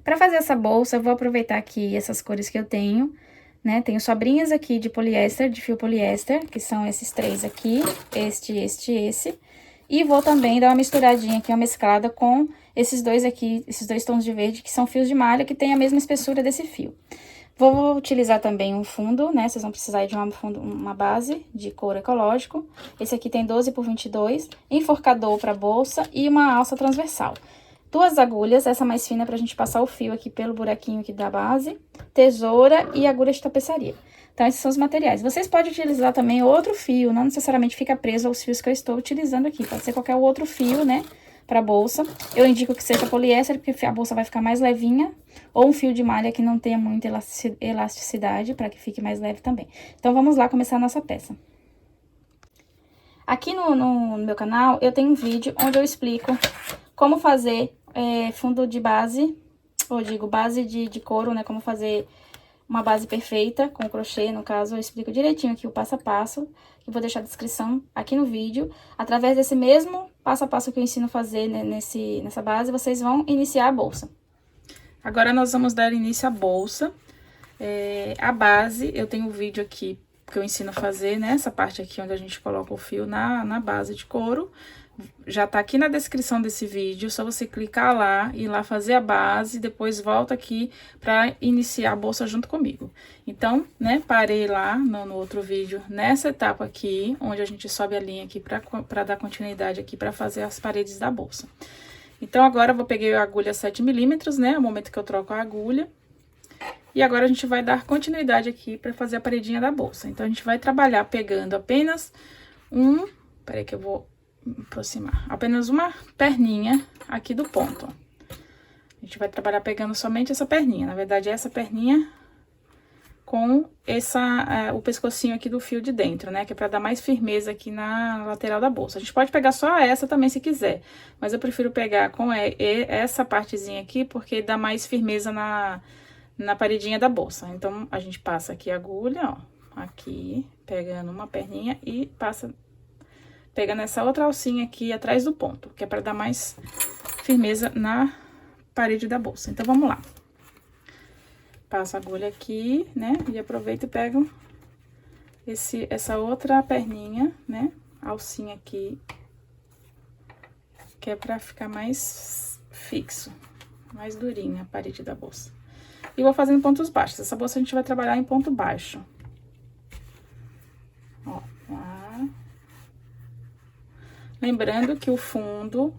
Pra fazer essa bolsa, eu vou aproveitar aqui essas cores que eu tenho, né? Tenho sobrinhas aqui de poliéster, de fio poliéster, que são esses três aqui, esse. E vou também dar uma misturadinha aqui, uma mesclada com esses dois aqui, esses dois tons de verde, que são fios de malha, que tem a mesma espessura desse fio. Vou utilizar também um fundo, né? Vocês vão precisar de uma base de couro ecológico. Esse aqui tem 12 por 22, enforcador para bolsa e uma alça transversal. Duas agulhas, essa mais fina pra gente passar o fio aqui pelo buraquinho aqui da base, tesoura e agulha de tapeçaria. Então, esses são os materiais. Vocês podem utilizar também outro fio, não necessariamente fica preso aos fios que eu estou utilizando aqui. Pode ser qualquer outro fio, né, pra bolsa. Eu indico que seja poliéster, porque a bolsa vai ficar mais levinha, ou um fio de malha que não tenha muita elasticidade, para que fique mais leve também. Então, vamos lá começar a nossa peça. Aqui no meu canal, eu tenho um vídeo onde eu explico como fazer fundo de base, ou digo, base de couro, né? Como fazer uma base perfeita com crochê, no caso, eu explico direitinho aqui o passo a passo. Eu vou deixar a descrição aqui no vídeo. Através desse mesmo passo a passo que eu ensino a fazer, né, nessa base, vocês vão iniciar a bolsa. Agora, nós vamos dar início à bolsa. A base, eu tenho um vídeo aqui que eu ensino a fazer, né? Essa parte aqui onde a gente coloca o fio na base de couro. Já tá aqui na descrição desse vídeo, só você clicar lá, ir lá fazer a base, depois volta aqui pra iniciar a bolsa junto comigo. Então, né, parei lá no outro vídeo, nessa etapa aqui, onde a gente sobe a linha aqui pra dar continuidade aqui, pra fazer as paredes da bolsa. Então, agora eu peguei a agulha 7 milímetros, né, é o momento que eu troco a agulha. E agora a gente vai dar continuidade aqui pra fazer a paredinha da bolsa. Então, a gente vai trabalhar pegando apenas peraí que eu vou aproximar, apenas uma perninha aqui do ponto, ó. A gente vai trabalhar pegando somente essa perninha, na verdade, essa perninha com o pescocinho aqui do fio de dentro, né? Que é pra dar mais firmeza aqui na lateral da bolsa. A gente pode pegar só essa também se quiser, mas eu prefiro pegar com essa partezinha aqui, porque dá mais firmeza na paredinha da bolsa. Então, a gente passa aqui a agulha, ó, aqui, pegando uma perninha e passa pegando essa outra alcinha aqui atrás do ponto, que é pra dar mais firmeza na parede da bolsa. Então, vamos lá. Passo a agulha aqui, né, e aproveito e pego essa outra perninha, né, alcinha aqui, que é pra ficar mais fixo, mais durinha a parede da bolsa. E vou fazendo pontos baixos. Essa bolsa a gente vai trabalhar em ponto baixo. Ó, lá. Lembrando que o fundo,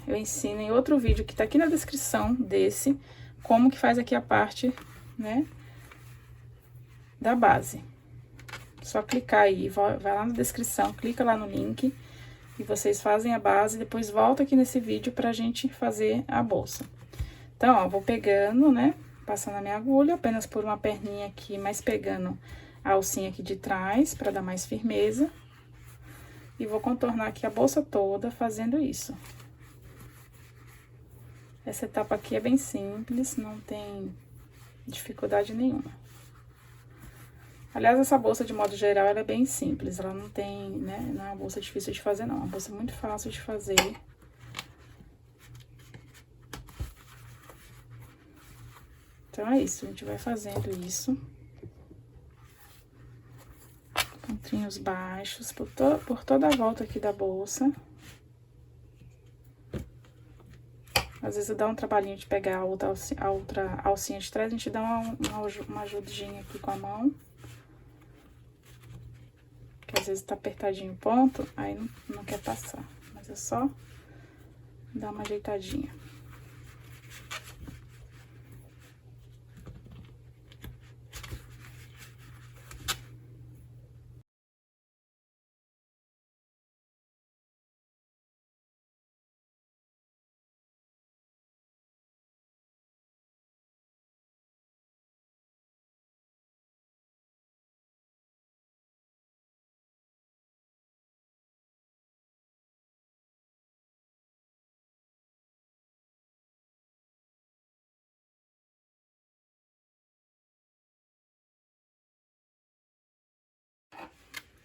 eu ensino em outro vídeo que tá aqui na descrição desse, como que faz aqui a parte, né, da base. Só clicar aí, vai lá na descrição, clica lá no link e vocês fazem a base, depois volta aqui nesse vídeo pra gente fazer a bolsa. Então, ó, vou pegando, né, passando a minha agulha, apenas por uma perninha aqui, mas pegando a alcinha aqui de trás, pra dar mais firmeza. E vou contornar aqui a bolsa toda fazendo isso. Essa etapa aqui é bem simples, não tem dificuldade nenhuma. Aliás, essa bolsa, de modo geral, ela é bem simples, ela não tem, né, não é uma bolsa difícil de fazer, não. É uma bolsa muito fácil de fazer. Então, é isso, a gente vai fazendo isso. Pontinhos baixos por toda a volta aqui da bolsa. Às vezes dá um trabalhinho de pegar a outra alcinha de trás, a gente dá uma ajudinha aqui com a mão. Que às vezes tá apertadinho o ponto, aí não quer passar. Mas é só dar uma ajeitadinha.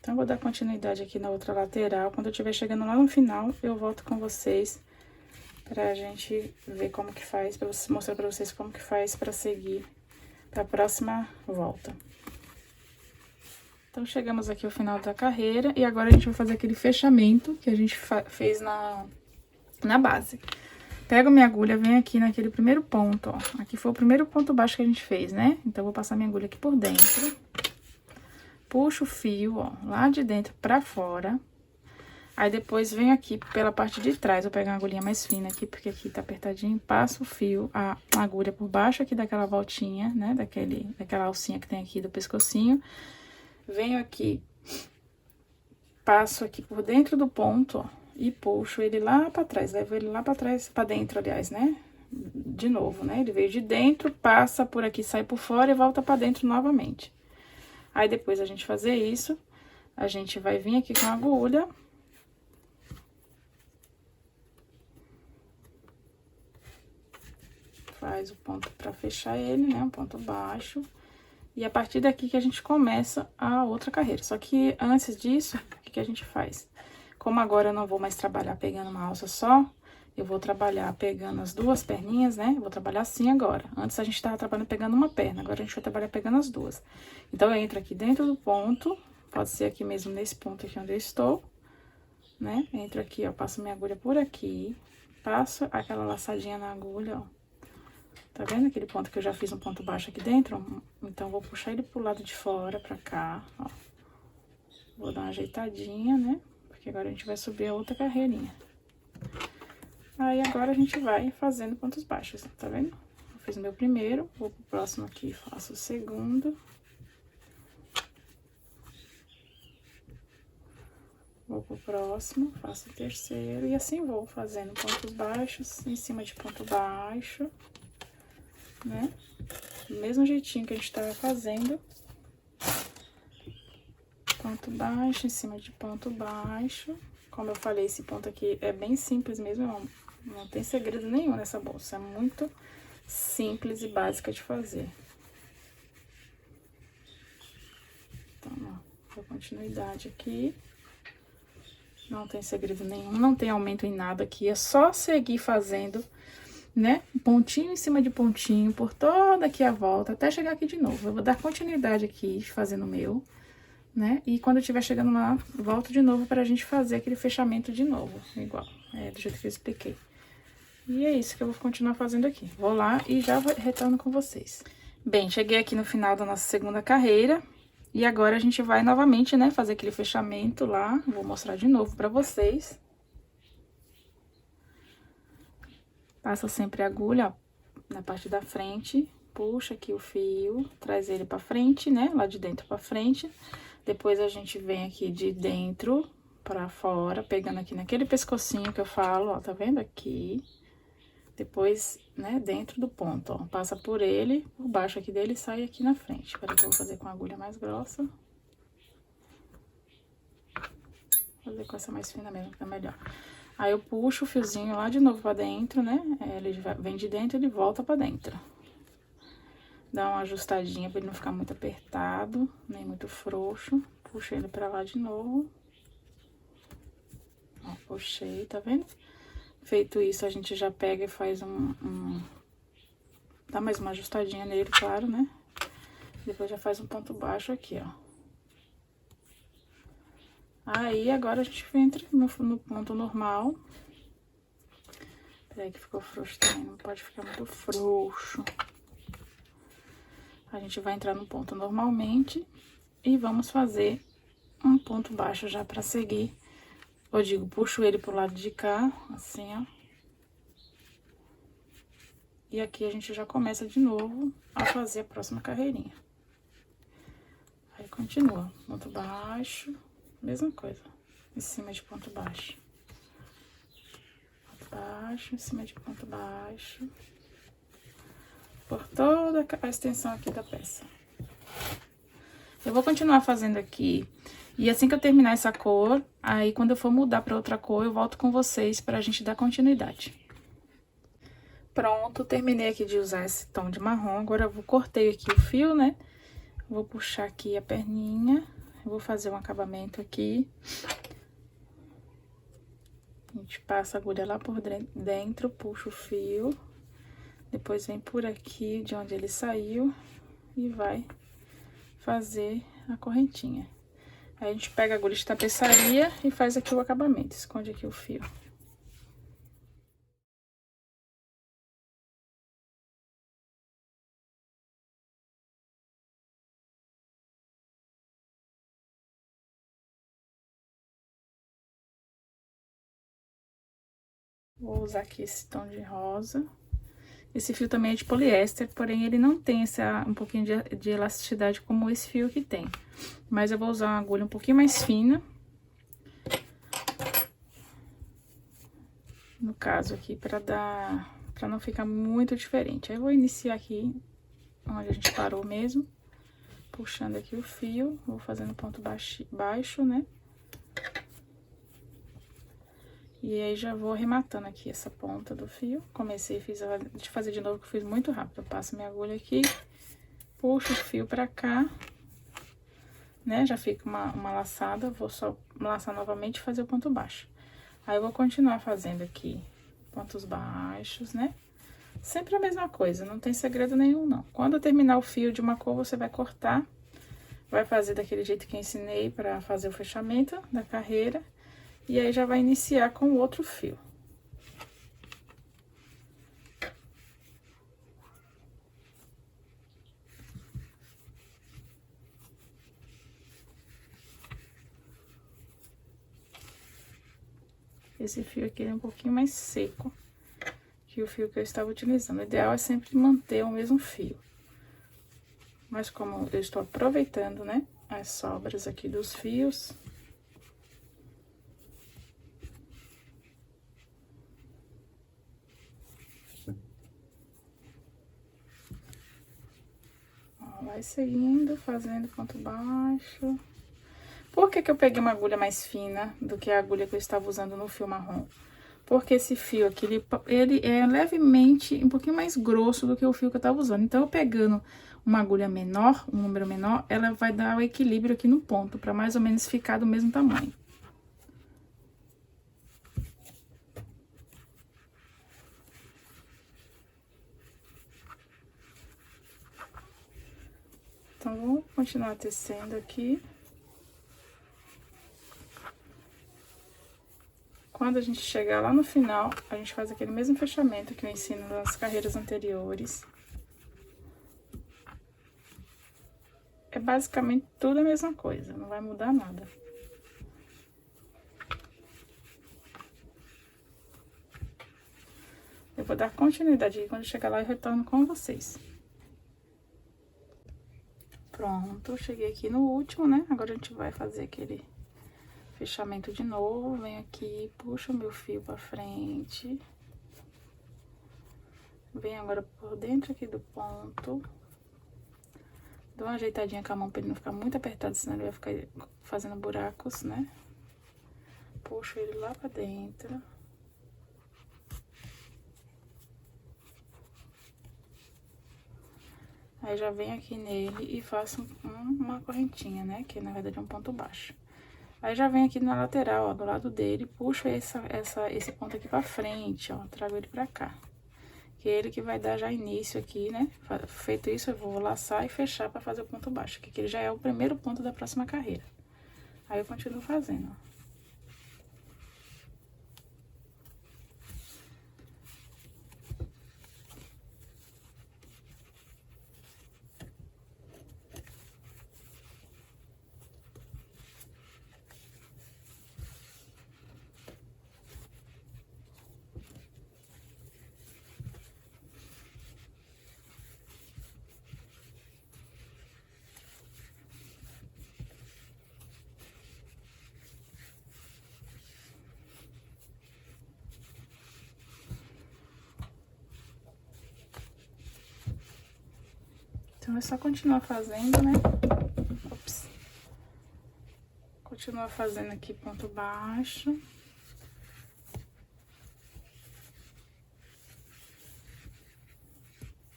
Então, vou dar continuidade aqui na outra lateral. Quando eu estiver chegando lá no final, eu volto com vocês pra gente ver como que faz, pra mostrar pra vocês como que faz pra seguir pra próxima volta. Então, chegamos aqui ao final da carreira e agora a gente vai fazer aquele fechamento que a gente fez na base. Pego minha agulha, venho aqui naquele primeiro ponto, ó. Aqui foi o primeiro ponto baixo que a gente fez, né? Então, eu vou passar minha agulha aqui por dentro. Puxo o fio, ó, lá de dentro pra fora. Aí, depois, venho aqui pela parte de trás. Vou pegar uma agulhinha mais fina aqui, porque aqui tá apertadinho. Passo o fio, a agulha por baixo aqui daquela voltinha, né? Daquela alcinha que tem aqui do pescocinho. Venho aqui, passo aqui por dentro do ponto, ó, e puxo ele lá pra trás. Levo ele lá pra trás, pra dentro, aliás, né? De novo, né? Ele veio de dentro, passa por aqui, sai por fora e volta pra dentro novamente. Aí, depois a gente fazer isso, a gente vai vir aqui com a agulha. Faz o ponto pra fechar ele, né? Um ponto baixo. E a partir daqui que a gente começa a outra carreira. Só que antes disso, o que a gente faz? Como agora eu não vou mais trabalhar pegando uma alça só, eu vou trabalhar pegando as duas perninhas, né? Eu vou trabalhar assim agora. Antes a gente tava trabalhando pegando uma perna, agora a gente vai trabalhar pegando as duas. Então, eu entro aqui dentro do ponto, pode ser aqui mesmo nesse ponto aqui onde eu estou, né? Entro aqui, ó, passo minha agulha por aqui, passo aquela laçadinha na agulha, ó. Tá vendo aquele ponto que eu já fiz um ponto baixo aqui dentro? Então, vou puxar ele pro lado de fora, pra cá, ó. Vou dar uma ajeitadinha, né? Porque agora a gente vai subir a outra carreirinha. Aí, agora a gente vai fazendo pontos baixos, tá vendo? Eu fiz o meu primeiro, vou pro próximo aqui, faço o segundo. Vou pro próximo, faço o terceiro e assim vou fazendo pontos baixos em cima de ponto baixo. Né? Do mesmo jeitinho que a gente tava fazendo. Ponto baixo em cima de ponto baixo. Como eu falei, esse ponto aqui é bem simples mesmo, não tem segredo nenhum nessa bolsa. É muito simples e básica de fazer. Então, ó, dou continuidade aqui. Não tem segredo nenhum, não tem aumento em nada aqui. É só seguir fazendo, né? Pontinho em cima de pontinho, por toda aqui a volta, até chegar aqui de novo. Eu vou dar continuidade aqui, fazendo o meu, né? E quando eu estiver chegando lá, volto de novo pra gente fazer aquele fechamento de novo, igual, do jeito que eu expliquei. E é isso que eu vou continuar fazendo aqui. Vou lá e já retorno com vocês. Bem, cheguei aqui no final da nossa segunda carreira. E agora a gente vai novamente, né, fazer aquele fechamento lá. Vou mostrar de novo pra vocês. Passa sempre a agulha, ó, na parte da frente, puxa aqui o fio, traz ele pra frente, né, lá de dentro pra frente. Depois a gente vem aqui de dentro pra fora, pegando aqui naquele pescocinho que eu falo, ó, tá vendo aqui? Depois, né, dentro do ponto, ó, passa por ele, por baixo aqui dele e sai aqui na frente. Espera que eu vou fazer com a agulha mais grossa. Vou fazer com essa mais fina mesmo, que tá melhor. Aí, eu puxo o fiozinho lá de novo pra dentro, né? Ele vem de dentro e ele volta pra dentro. Dá uma ajustadinha pra ele não ficar muito apertado, nem muito frouxo. Puxo ele pra lá de novo. Ó, puxei, tá vendo? Feito isso, a gente já pega e faz dá mais uma ajustadinha nele, claro, né? Depois já faz um ponto baixo aqui, ó. Aí, agora a gente entra no ponto normal. Peraí que ficou frouxo também, não pode ficar muito frouxo. A gente vai entrar no ponto normalmente e vamos fazer um ponto baixo já pra seguir. Eu digo, puxo ele pro lado de cá, assim, ó. E aqui a gente já começa de novo a fazer a próxima carreirinha. Aí, continua, ponto baixo. Mesma coisa, em cima de ponto baixo. Ponto baixo, em cima de ponto baixo. Por toda a extensão aqui da peça. Eu vou continuar fazendo aqui. E assim que eu terminar essa cor, aí quando eu for mudar pra outra cor, eu volto com vocês pra gente dar continuidade. Pronto, terminei aqui de usar esse tom de marrom. Agora eu cortei aqui o fio, né? Vou puxar aqui a perninha. Eu vou fazer um acabamento aqui. A gente passa a agulha lá por dentro, puxa o fio, depois vem por aqui de onde ele saiu e vai fazer a correntinha. Aí a gente pega a agulha de tapeçaria e faz aqui o acabamento, esconde aqui o fio. Vou usar aqui esse tom de rosa. Esse fio também é de poliéster, porém ele não tem um pouquinho de elasticidade como esse fio que tem. Mas eu vou usar uma agulha um pouquinho mais fina. No caso aqui, pra não ficar muito diferente. Aí eu vou iniciar aqui, onde a gente parou mesmo. Puxando aqui o fio, vou fazendo ponto baixo, né? E aí, já vou arrematando aqui essa ponta do fio. Comecei, deixa eu fazer de novo, que eu fiz muito rápido. Eu passo minha agulha aqui, puxo o fio pra cá, né? Já fica uma laçada, vou só laçar novamente e fazer o ponto baixo. Aí, eu vou continuar fazendo aqui pontos baixos, né? Sempre a mesma coisa, não tem segredo nenhum, não. Quando eu terminar o fio de uma cor, você vai cortar, vai fazer daquele jeito que eu ensinei pra fazer o fechamento da carreira. E aí, já vai iniciar com o outro fio. Esse fio aqui é um pouquinho mais seco que o fio que eu estava utilizando. O ideal é sempre manter o mesmo fio. Mas como eu estou aproveitando, né, as sobras aqui dos fios... Ó, vai seguindo, fazendo ponto baixo. Por que que eu peguei uma agulha mais fina do que a agulha que eu estava usando no fio marrom? Porque esse fio aqui, ele é levemente, um pouquinho mais grosso do que o fio que eu tava usando. Então, eu pegando uma agulha menor, um número menor, ela vai dar o equilíbrio aqui no ponto, pra mais ou menos ficar do mesmo tamanho. Então, vou continuar tecendo aqui. Quando a gente chegar lá no final, a gente faz aquele mesmo fechamento que eu ensino nas carreiras anteriores. É basicamente tudo a mesma coisa, não vai mudar nada. Eu vou dar continuidade aí, quando chegar lá eu retorno com vocês. Pronto, cheguei aqui no último, né? Agora a gente vai fazer aquele fechamento de novo. Venho aqui, puxo o meu fio pra frente. Venho agora por dentro aqui do ponto. Dou uma ajeitadinha com a mão pra ele não ficar muito apertado, senão ele vai ficar fazendo buracos, né? Puxo ele lá pra dentro. Aí, já venho aqui nele e faço uma correntinha, né? Que na verdade é um ponto baixo. Aí, já venho aqui na lateral, ó, do lado dele, puxo esse ponto aqui pra frente, ó, trago ele pra cá. Que é ele que vai dar já início aqui, né? Feito isso, eu vou laçar e fechar pra fazer o ponto baixo, que ele já é o primeiro ponto da próxima carreira. Aí, eu continuo fazendo, ó. Então, é só continuar fazendo, né? Ops. Continua fazendo aqui ponto baixo.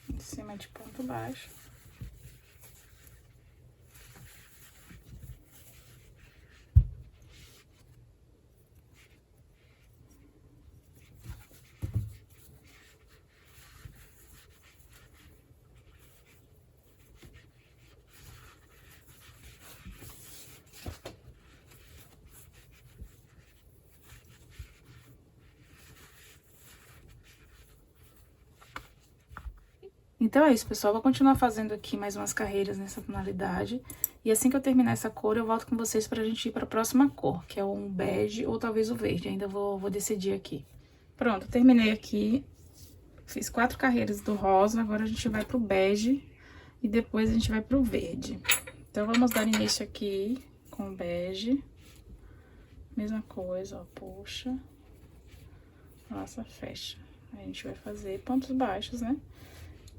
Em cima de ponto baixo. Então é isso, pessoal. Vou continuar fazendo aqui mais umas carreiras nessa tonalidade. E assim que eu terminar essa cor, eu volto com vocês pra gente ir pra próxima cor, que é um bege ou talvez o verde. Ainda vou decidir aqui. Pronto, terminei aqui. Fiz 4 carreiras do rosa, agora a gente vai pro bege e depois a gente vai pro verde. Então, vamos dar início aqui com o bege. Mesma coisa, ó, puxa. Passa, fecha. Aí a gente vai fazer pontos baixos, né?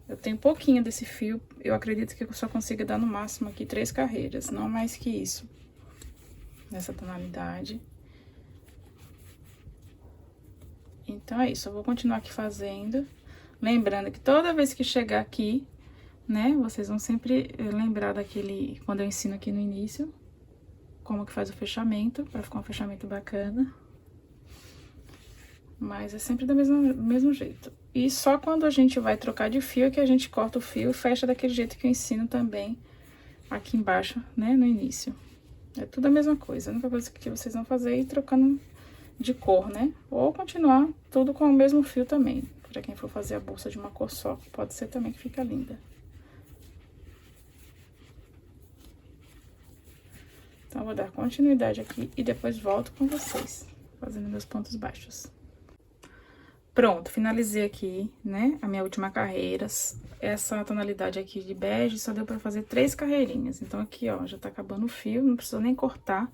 Eu tenho pouquinho desse fio, eu acredito que eu só consiga dar no máximo aqui 3 carreiras, não mais que isso. Nessa tonalidade. Então, é isso, eu vou continuar aqui fazendo. Lembrando que toda vez que chegar aqui, né, vocês vão sempre lembrar daquele, quando eu ensino aqui no início, como que faz o fechamento, pra ficar um fechamento bacana. Mas é sempre do mesmo jeito. E só quando a gente vai trocar de fio é que a gente corta o fio e fecha daquele jeito que eu ensino também aqui embaixo, né, no início. É tudo a mesma coisa, a única coisa que vocês vão fazer é ir trocando de cor, né? Ou continuar tudo com o mesmo fio também. Pra quem for fazer a bolsa de uma cor só, pode ser também que fica linda. Então, eu vou dar continuidade aqui e depois volto com vocês, fazendo meus pontos baixos. Pronto, finalizei aqui, né, a minha última carreira. Essa tonalidade aqui de bege só deu pra fazer 3 carreirinhas. Então, aqui, ó, já tá acabando o fio, não precisa nem cortar.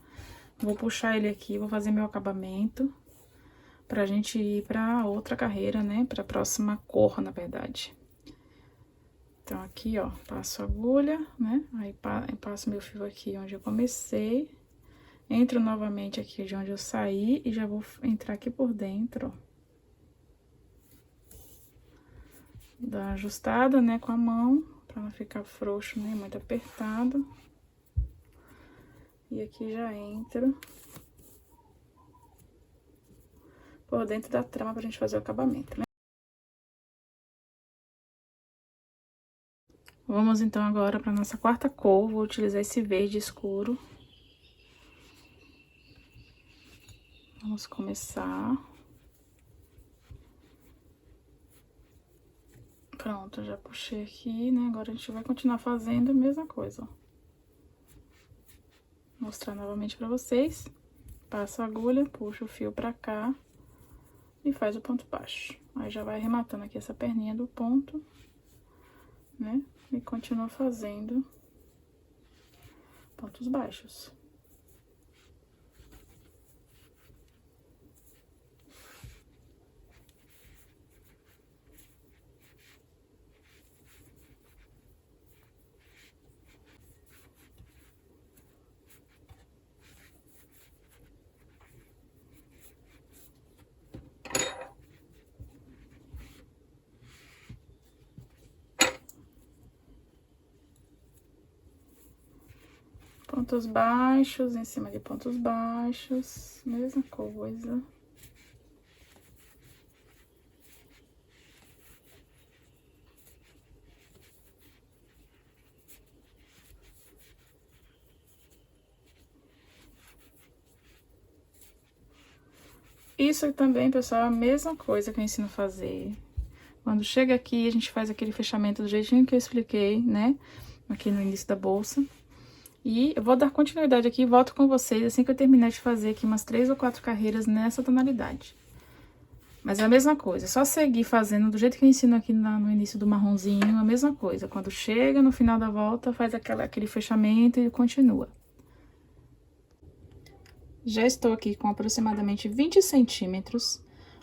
Vou puxar ele aqui, vou fazer meu acabamento pra gente ir pra outra carreira, né, pra próxima cor, na verdade. Então, aqui, ó, passo a agulha, né, aí passo meu fio aqui onde eu comecei. Entro novamente aqui de onde eu saí e já vou entrar aqui por dentro, ó. Dá uma ajustada, né, com a mão, pra não ficar frouxo nem muito apertado. E aqui já entro por dentro da trama pra gente fazer o acabamento, né? Vamos, então, agora pra nossa quarta cor. Vou utilizar esse verde escuro. Vamos começar. Pronto, já puxei aqui, né? Agora a gente vai continuar fazendo a mesma coisa, ó. Mostrar novamente pra vocês. Passa a agulha, puxa o fio pra cá e faz o ponto baixo. Aí já vai arrematando aqui essa perninha do ponto, né? E continua fazendo pontos baixos. Pontos baixos, em cima de pontos baixos, mesma coisa. Isso também, pessoal, é a mesma coisa que eu ensino a fazer. Quando chega aqui, a gente faz aquele fechamento do jeitinho que eu expliquei, né? Aqui no início da bolsa. E eu vou dar continuidade aqui e volto com vocês assim que eu terminar de fazer aqui umas 3 ou 4 carreiras nessa tonalidade. Mas é a mesma coisa, é só seguir fazendo do jeito que eu ensino aqui no início do marronzinho, a mesma coisa. Quando chega no final da volta, faz aquele fechamento e continua. Já estou aqui com aproximadamente 20 centímetros,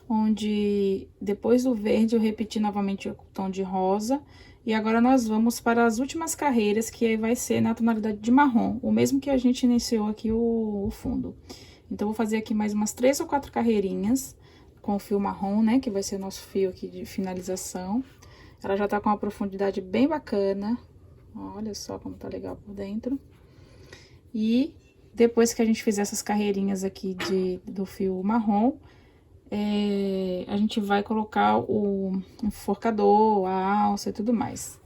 onde depois do verde eu repeti novamente o tom de rosa. E agora nós vamos para as últimas carreiras, que aí vai ser na tonalidade de marrom, o mesmo que a gente iniciou aqui o fundo. Então, vou fazer aqui mais umas 3 ou 4 carreirinhas com o fio marrom, né, que vai ser o nosso fio aqui de finalização. Ela já tá com uma profundidade bem bacana, olha só como tá legal por dentro. E depois que a gente fizer essas carreirinhas aqui do fio marrom, a gente vai colocar o enforcador, a alça e tudo mais.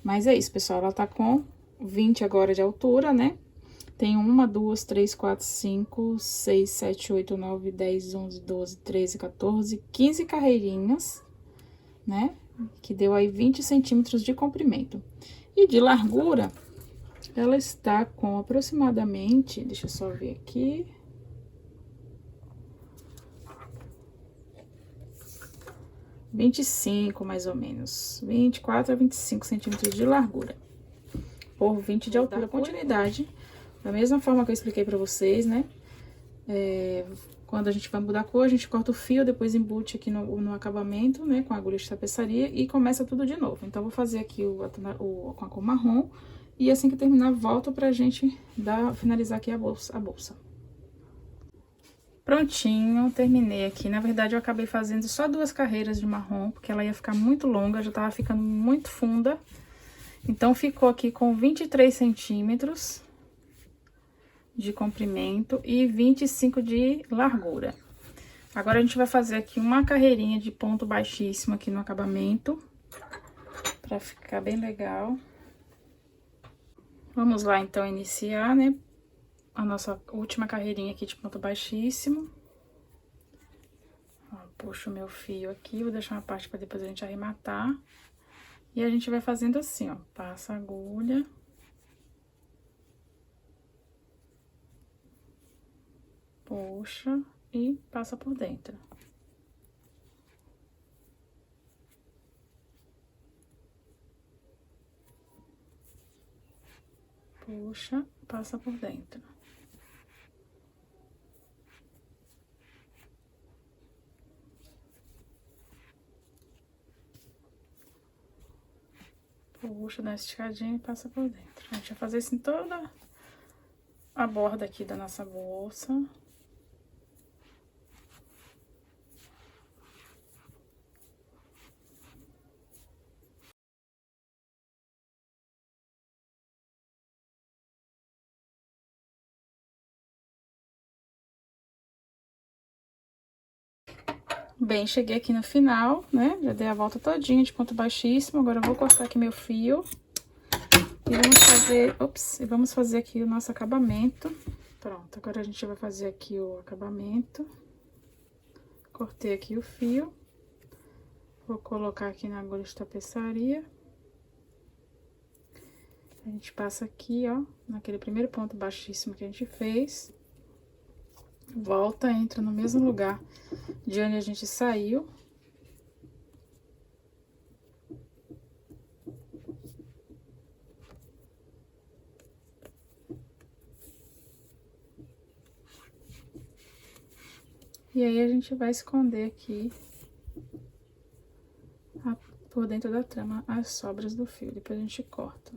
Mas é isso, pessoal, ela tá com 20 agora de altura, né? Tem 1, 2, 3, 4, 5, 6, 7, 8, 9, 10, 11, 12, 13, 14, 15 carreirinhas, né? que deu aí 20 centímetros de comprimento. E de largura, ela está com aproximadamente, deixa eu só ver aqui, 25 mais ou menos, 24 a 25 centímetros de largura, por 20 de altura. Continuidade, da mesma forma que eu expliquei pra vocês, né? Quando a gente vai mudar a cor, a gente corta o fio, depois embute aqui no acabamento, né? Com a agulha de tapeçaria e começa tudo de novo. Então, eu vou fazer aqui com a cor marrom e assim que terminar, volto pra gente finalizar aqui a bolsa. Prontinho, terminei aqui. Na verdade, eu acabei fazendo só 2 carreiras de marrom, porque ela ia ficar muito longa, já tava ficando muito funda. Então, ficou aqui com 23 centímetros de comprimento e 25 de largura. Agora, a gente vai fazer aqui uma carreirinha de ponto baixíssimo aqui no acabamento, pra ficar bem legal. Vamos lá, então, iniciar, né? A nossa última carreirinha aqui de ponto baixíssimo. Ó, puxo o meu fio aqui, vou deixar uma parte pra depois a gente arrematar. E a gente vai fazendo assim, ó, passa a agulha. Puxa e passa por dentro. Puxa, passa por dentro. Puxa, dá uma esticadinha e passa por dentro. A gente vai fazer isso em toda a borda aqui da nossa bolsa. Bem, cheguei aqui no final, né? Já dei a volta todinha de ponto baixíssimo. Agora eu vou cortar aqui meu fio. E vamos fazer aqui o nosso acabamento. Pronto, agora a gente vai fazer aqui o acabamento. Cortei aqui o fio. Vou colocar aqui na agulha de tapeçaria. A gente passa aqui, ó, naquele primeiro ponto baixíssimo que a gente fez. Volta, entra no mesmo lugar de onde a gente saiu. E aí, a gente vai esconder aqui, por dentro da trama, as sobras do fio. Depois a gente corta.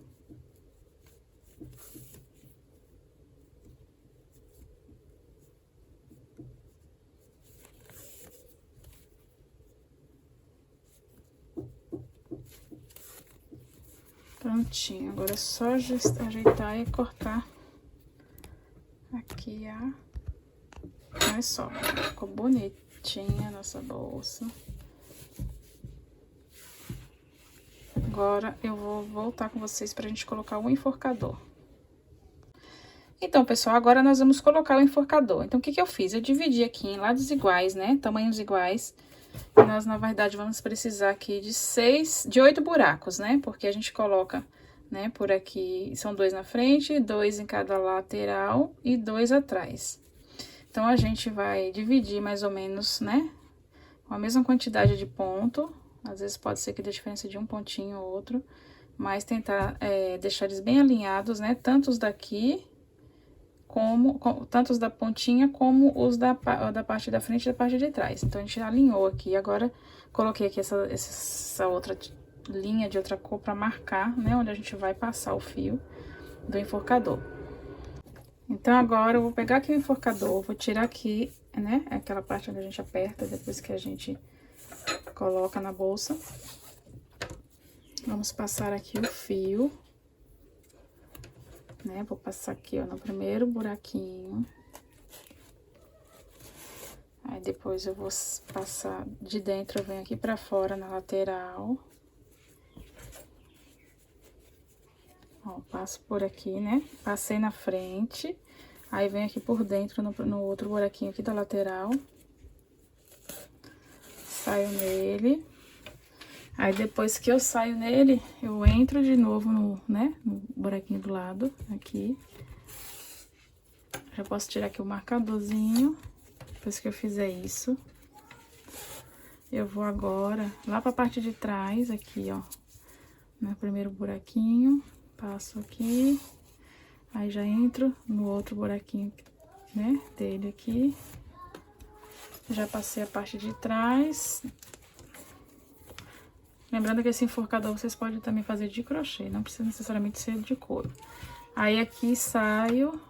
Prontinho. Agora é só ajeitar e cortar aqui as sobras. Ficou bonitinha a nossa bolsa. Agora, eu vou voltar com vocês pra gente colocar o enforcador. Então, pessoal, agora nós vamos colocar o enforcador. Então, o que que eu fiz? Eu dividi aqui em lados iguais, né? Tamanhos iguais. E nós, na verdade, vamos precisar aqui de 8 buracos, né? Porque a gente coloca, né, por aqui, são 2 na frente, 2 em cada lateral e 2 atrás. Então, a gente vai dividir mais ou menos, né, com a mesma quantidade de ponto. Às vezes pode ser que dê diferença de um pontinho ou outro, mas tentar deixar eles bem alinhados, né, tanto os daqui, tanto os da pontinha, como os da parte da frente e da parte de trás. Então, a gente alinhou aqui. Agora, coloquei aqui essa outra linha de outra cor pra marcar, né, onde a gente vai passar o fio do enforcador. Então, agora, eu vou pegar aqui o enforcador, vou tirar aqui, né, aquela parte onde a gente aperta depois que a gente coloca na bolsa. Vamos passar aqui o fio, né? Vou passar aqui, ó, no primeiro buraquinho. Aí, depois eu vou passar de dentro, eu venho aqui pra fora na lateral. Ó, passo por aqui, né? Passei na frente, aí venho aqui por dentro no outro buraquinho aqui da lateral. Saio nele. Aí depois que eu saio nele, eu entro de novo no buraquinho do lado, aqui. Já posso tirar aqui o marcadorzinho. Depois que eu fizer isso, eu vou agora lá pra parte de trás, aqui, ó. No primeiro buraquinho, passo aqui. Aí já entro no outro buraquinho, né, dele aqui. Já passei a parte de trás. Lembrando que esse enforcador vocês podem também fazer de crochê, não precisa necessariamente ser de couro. Aí aqui saio.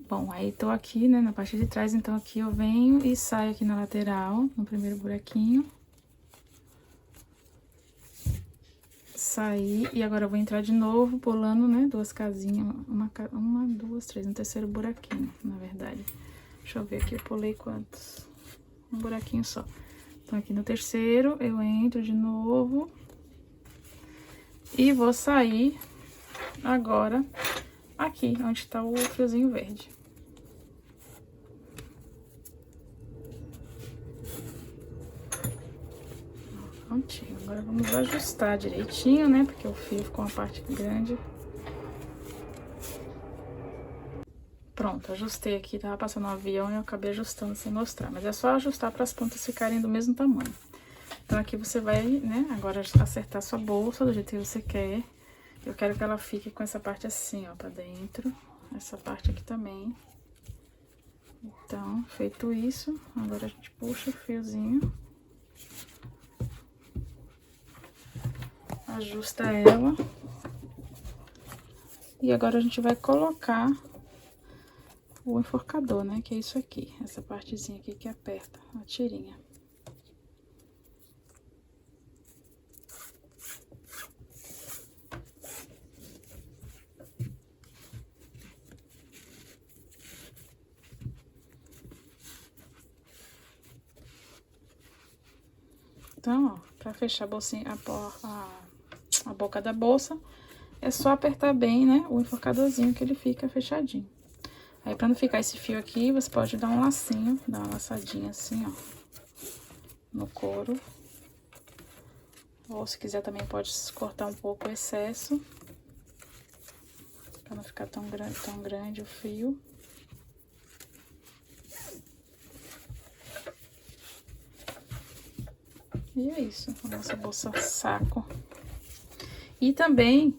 Bom, aí tô aqui, né, na parte de trás, então aqui eu venho e saio aqui na lateral, no primeiro buraquinho. Saí, e agora eu vou entrar de novo, pulando, né, duas casinhas, uma, duas, três, no terceiro buraquinho, na verdade. Deixa eu ver aqui, eu pulei quantos? Um buraquinho só. Então, aqui no terceiro, eu entro de novo. E vou sair agora aqui, onde tá o fiozinho verde. Prontinho. Agora vamos ajustar direitinho, né? Porque o fio ficou uma parte grande. Pronto, ajustei aqui, tava passando um avião e eu acabei ajustando sem mostrar. Mas é só ajustar para as pontas ficarem do mesmo tamanho. Então, aqui você vai, né, agora acertar sua bolsa do jeito que você quer. Eu quero que ela fique com essa parte assim, ó, pra dentro. Essa parte aqui também. Então, feito isso, agora a gente puxa o fiozinho. Ajusta ela. E agora a gente vai colocar o enforcador, né? Que é isso aqui, essa partezinha aqui que aperta a tirinha. Então, ó, pra fechar a bolsinha, a boca da bolsa, é só apertar bem, né, o enforcadorzinho que ele fica fechadinho. Aí, pra não ficar esse fio aqui, você pode dar um lacinho, dar uma laçadinha assim, ó, no couro. Ou, se quiser, também pode cortar um pouco o excesso, pra não ficar tão grande o fio. E é isso, a nossa bolsa saco. E também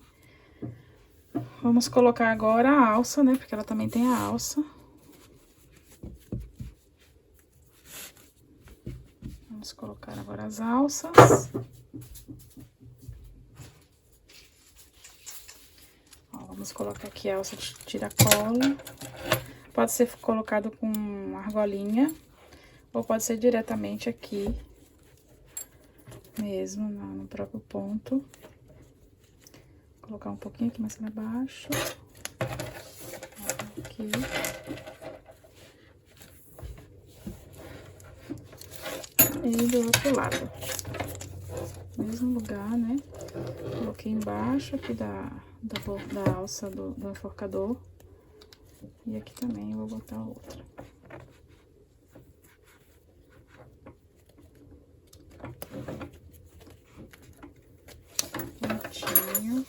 vamos colocar agora a alça, né? Porque ela também tem a alça. Vamos colocar agora as alças. Ó, vamos colocar aqui a alça de tiracolo. Pode ser colocado com argolinha, ou pode ser diretamente aqui mesmo, no próprio ponto. Vou colocar um pouquinho aqui mais pra baixo. Aqui. E do outro lado. Mesmo lugar, né? Coloquei embaixo aqui da alça do enforcador. E aqui também eu vou botar outra. Prontinho.